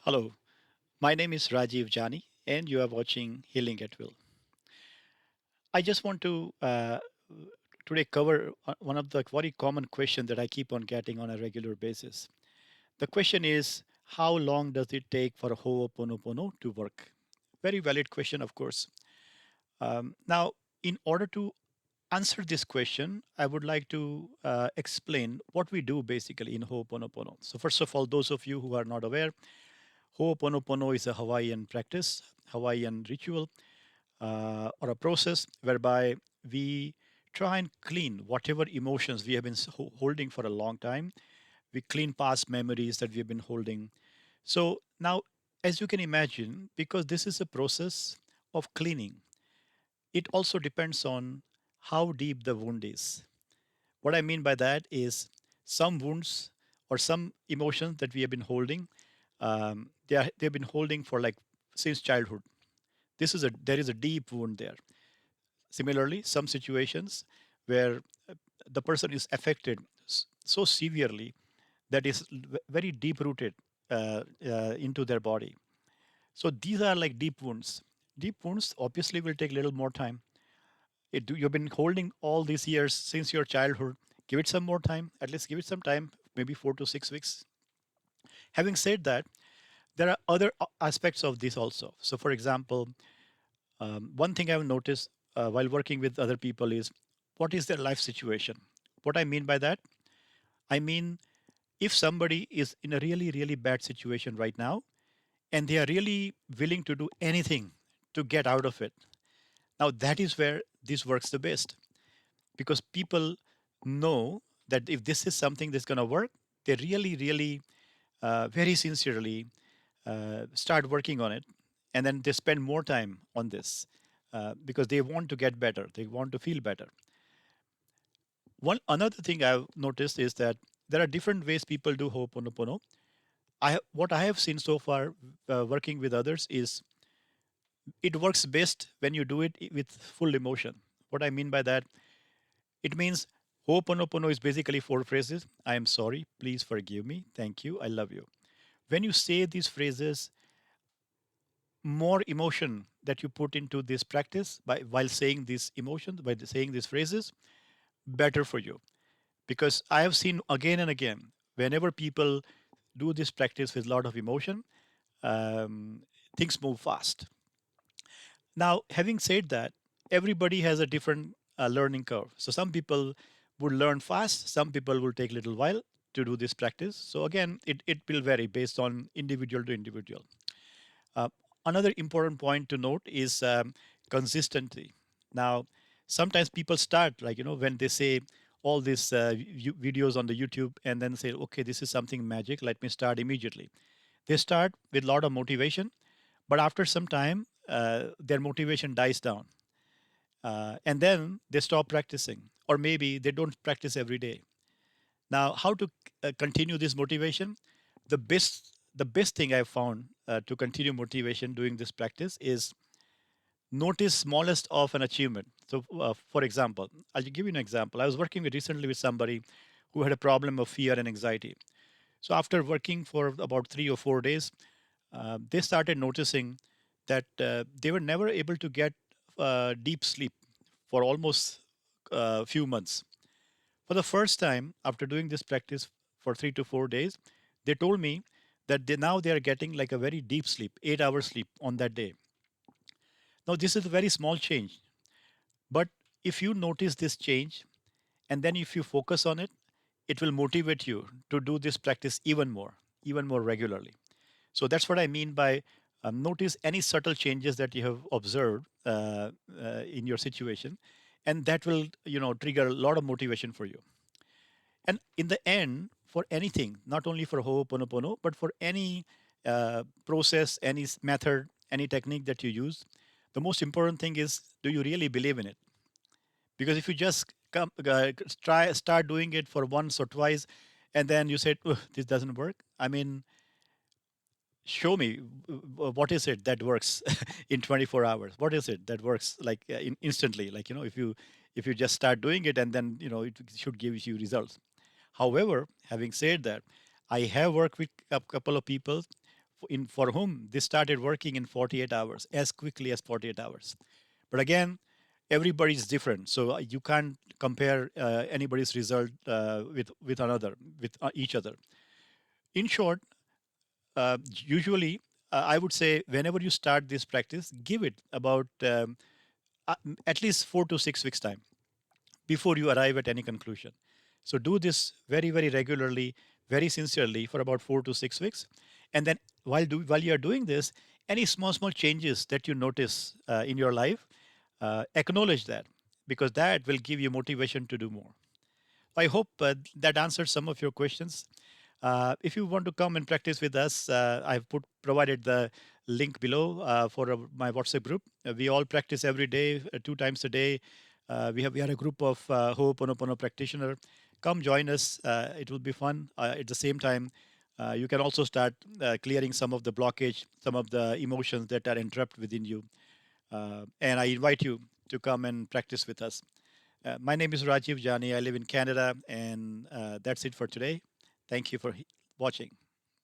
Hello, my name is Rajiv Jani, and you are watching Healing at Will. I just want to today cover one of the very common questions that I keep on getting on a regular basis. The question is, how long does it take for Ho'oponopono to work? Very valid question, of course. Now, in order to answer this question, I would like to explain what we do basically in Ho'oponopono. So, first of all, those of you who are not aware, Ho'oponopono is a Hawaiian practice, Hawaiian ritual, or a process whereby we try and clean whatever emotions we have been holding for a long time. We clean past memories that we have been holding. So now, as you can imagine, because this is a process of cleaning, it also depends on how deep the wound is. What I mean by that is some wounds or some emotions that we have been holding, they've been holding for like since childhood. There is a deep wound there. Similarly, some situations where the person is affected so severely that is very deep rooted into their body. So these are like deep wounds. Deep wounds obviously will take a little more time. You've been holding all these years since your childhood. Give it some more time. At least give it some time, maybe 4 to 6 weeks. Having said that, there are other aspects of this also. So, for example, one thing I've noticed while working with other people is what is their life situation. What I mean by that, I mean if somebody is in a really, really bad situation right now and they are really willing to do anything to get out of it. Now, that is where this works the best because people know that if this is something that's going to work, they really, really, very sincerely start working on it. And then they spend more time on this because they want to get better, they want to feel better. One another thing I've noticed is that there are different ways people do Ho'oponopono. What I have seen so far working with others is it works best when you do it with full emotion. What I mean by that, it means Ho'oponopono is basically four phrases. I am sorry, please forgive me, thank you, I love you. When you say these phrases, more emotion that you put into this practice by while saying these emotions, by saying these phrases, better for you. Because I have seen again and again, whenever people do this practice with a lot of emotion, um, things move fast. Now, having said that, everybody has a different learning curve. So some people would learn fast, some people will take a little while to do this practice. So again, it will vary based on individual to individual. Uh, Another important point to note is consistency. Now, sometimes people start like when they say all these videos on the YouTube and then say, okay, this is something magic. Let me start immediately. They start with a lot of motivation, but after some time, their motivation dies down, and then they stop practicing, or maybe they don't practice every day. Now, how to continue this motivation? The best thing I've found to continue motivation doing this practice is notice smallest of an achievement. So, for example, I'll give you an example. I was working recently with somebody who had a problem of fear and anxiety. So, after working for about 3 or 4 days, they started noticing that they were never able to get deep sleep for almost a few months. For the first time, after doing this practice for 3 to 4 days, they told me that now they are getting like a very deep sleep, 8 hours sleep on that day. Now, this is a very small change, but if you notice this change and then if you focus on it, it will motivate you to do this practice even more regularly. So that's what I mean by notice any subtle changes that you have observed in your situation, and that will trigger a lot of motivation for you. And in the end, for anything, not only for Ho'oponopono, but for any process, any method, any technique that you use, the most important thing is, do you really believe in it? Because if you just start doing it for once or twice, and then you said, "Ugh, this doesn't work." I mean, show me what is it that works in 24 hours. What is it that works like instantly? Like if you just start doing it, and then it should give you results. However, having said that, I have worked with a couple of people in for whom this started working in 48 hours, as quickly as 48 hours. But again, everybody's different, so you can't compare anybody's result with another, with each other. In short, usually I would say whenever you start this practice, give it about uh, at least 4 to 6 weeks time before you arrive at any conclusion. So do this very, very regularly, very sincerely for about 4 to 6 weeks, and then while you are doing this, any small changes that you notice in your life, acknowledge that, because that will give you motivation to do more. I hope that answers some of your questions. If you want to come and practice with us, I've provided the link below for my WhatsApp group. We all practice every day, 2 times a day. We are a group of Ho'oponopono practitioner. Come join us. It will be fun. At the same time, you can also start clearing some of the blockage, some of the emotions that are entrapped within you. And I invite you to come and practice with us. My name is Rajiv Jani. I live in Canada, and that's it for today. Thank you for watching.